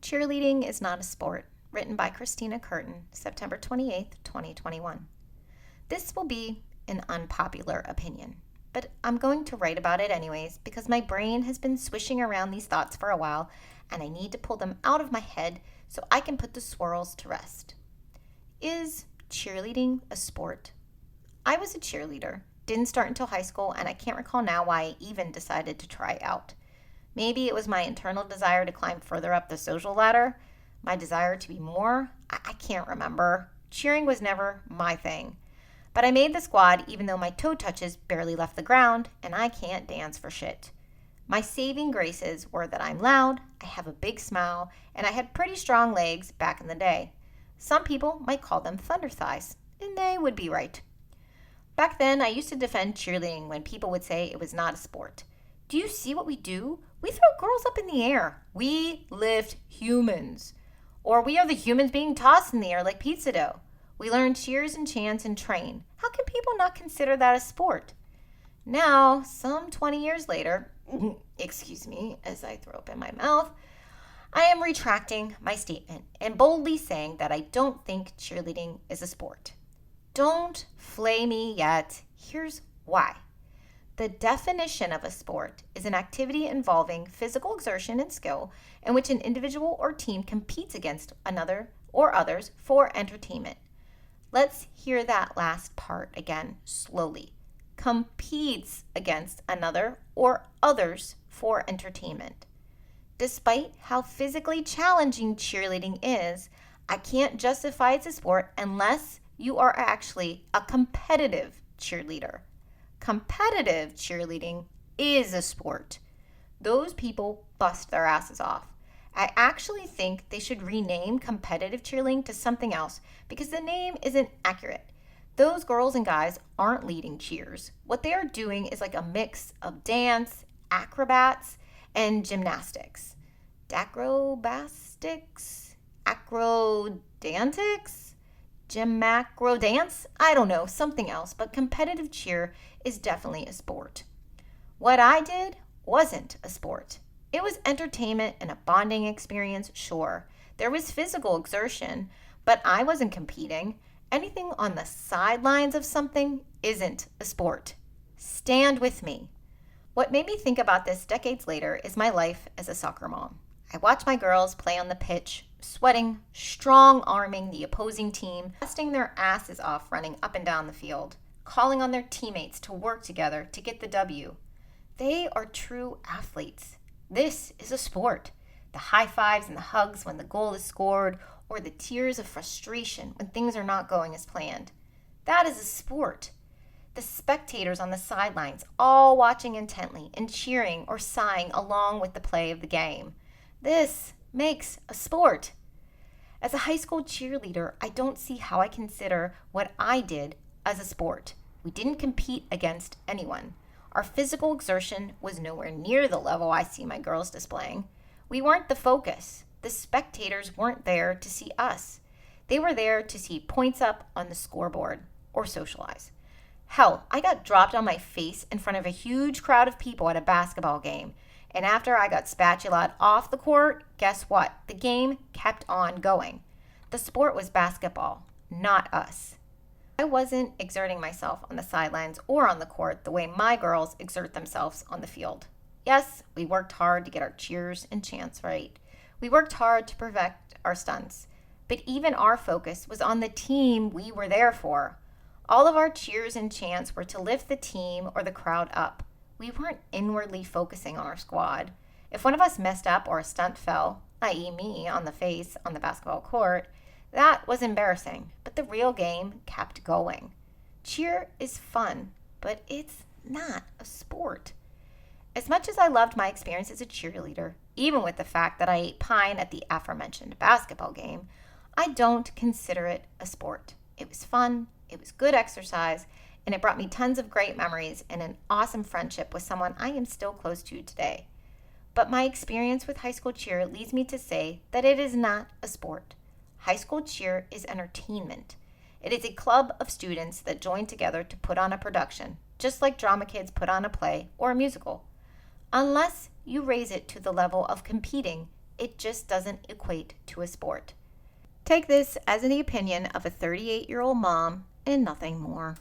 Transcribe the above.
Cheerleading is Not a Sport, written by Kristina, September 28th, 2021. This will be an unpopular opinion, but I'm going to write about it anyways because my brain has been swishing around these thoughts for a while and I need to pull them out of my head so I can put the swirls to rest. Is cheerleading a sport? I was a cheerleader, didn't start until high school, and I can't recall now why I even decided to try out. Maybe it was my internal desire to climb further up the social ladder, my desire to be more. I can't remember. Cheering was never my thing. But I made the squad even though my toe touches barely left the ground and I can't dance for shit. My saving graces were that I'm loud, I have a big smile, and I had pretty strong legs back in the day. Some people might call them thunder thighs, and they would be right. Back then, I used to defend cheerleading when people would say it was not a sport. Do you see what we do? We throw girls up in the air. We lift humans. Or we are the humans being tossed in the air like pizza dough. We learn cheers and chants and train. How can people not consider that a sport? Now, some 20 years later, excuse me as I throw up in my mouth, I am retracting my statement and boldly saying that I don't think cheerleading is a sport. Don't flay me yet. Here's why. The definition of a sport is an activity involving physical exertion and skill in which an individual or team competes against another or others for entertainment. Let's hear that last part again slowly. Competes against another or others for entertainment. Despite how physically challenging cheerleading is, I can't justify it's a sport unless you are actually a competitive cheerleader. Competitive cheerleading is a sport. Those people bust their asses off. I actually think they should rename competitive cheerleading to something else because the name isn't accurate. Those girls and guys aren't leading cheers. What they are doing is like a mix of dance, acrobats, and gymnastics. Dacrobastics? Acrodantics? Gym-macro dance? I don't know, something else, but competitive cheer is definitely a sport. What I did wasn't a sport. It was entertainment and a bonding experience, sure. There was physical exertion, but I wasn't competing. Anything on the sidelines of something isn't a sport. Stand with me. What made me think about this decades later is my life as a soccer mom. I watch my girls play on the pitch, sweating, strong-arming the opposing team, busting their asses off running up and down the field, calling on their teammates to work together to get the W. They are true athletes. This is a sport. The high fives and the hugs when the goal is scored, or the tears of frustration when things are not going as planned. That is a sport. The spectators on the sidelines all watching intently and cheering or sighing along with the play of the game. This makes a sport. As a high school cheerleader, I don't see how I consider what I did as a sport. We didn't compete against anyone. Our physical exertion was nowhere near the level I see my girls displaying. We weren't the focus. The spectators weren't there to see us. They were there to see points up on the scoreboard or socialize. Hell, I got dropped on my face in front of a huge crowd of people at a basketball game. And after I got spatulaed off the court, guess what? The game kept on going. The sport was basketball, not us. I wasn't exerting myself on the sidelines or on the court the way my girls exert themselves on the field. Yes, we worked hard to get our cheers and chants right. We worked hard to perfect our stunts. But even our focus was on the team we were there for. All of our cheers and chants were to lift the team or the crowd up. We weren't inwardly focusing on our squad. If one of us messed up or a stunt fell, i.e. me on the face on the basketball court, that was embarrassing, but the real game kept going. Cheer is fun, but it's not a sport. As much as I loved my experience as a cheerleader, even with the fact that I ate pine at the aforementioned basketball game, I don't consider it a sport. It was fun, it was good exercise, and it brought me tons of great memories and an awesome friendship with someone I am still close to today. But my experience with high school cheer leads me to say that it is not a sport. High school cheer is entertainment. It is a club of students that join together to put on a production, just like drama kids put on a play or a musical. Unless you raise it to the level of competing, It just doesn't equate to a sport. Take this as the opinion of a 38-year-old mom and nothing more.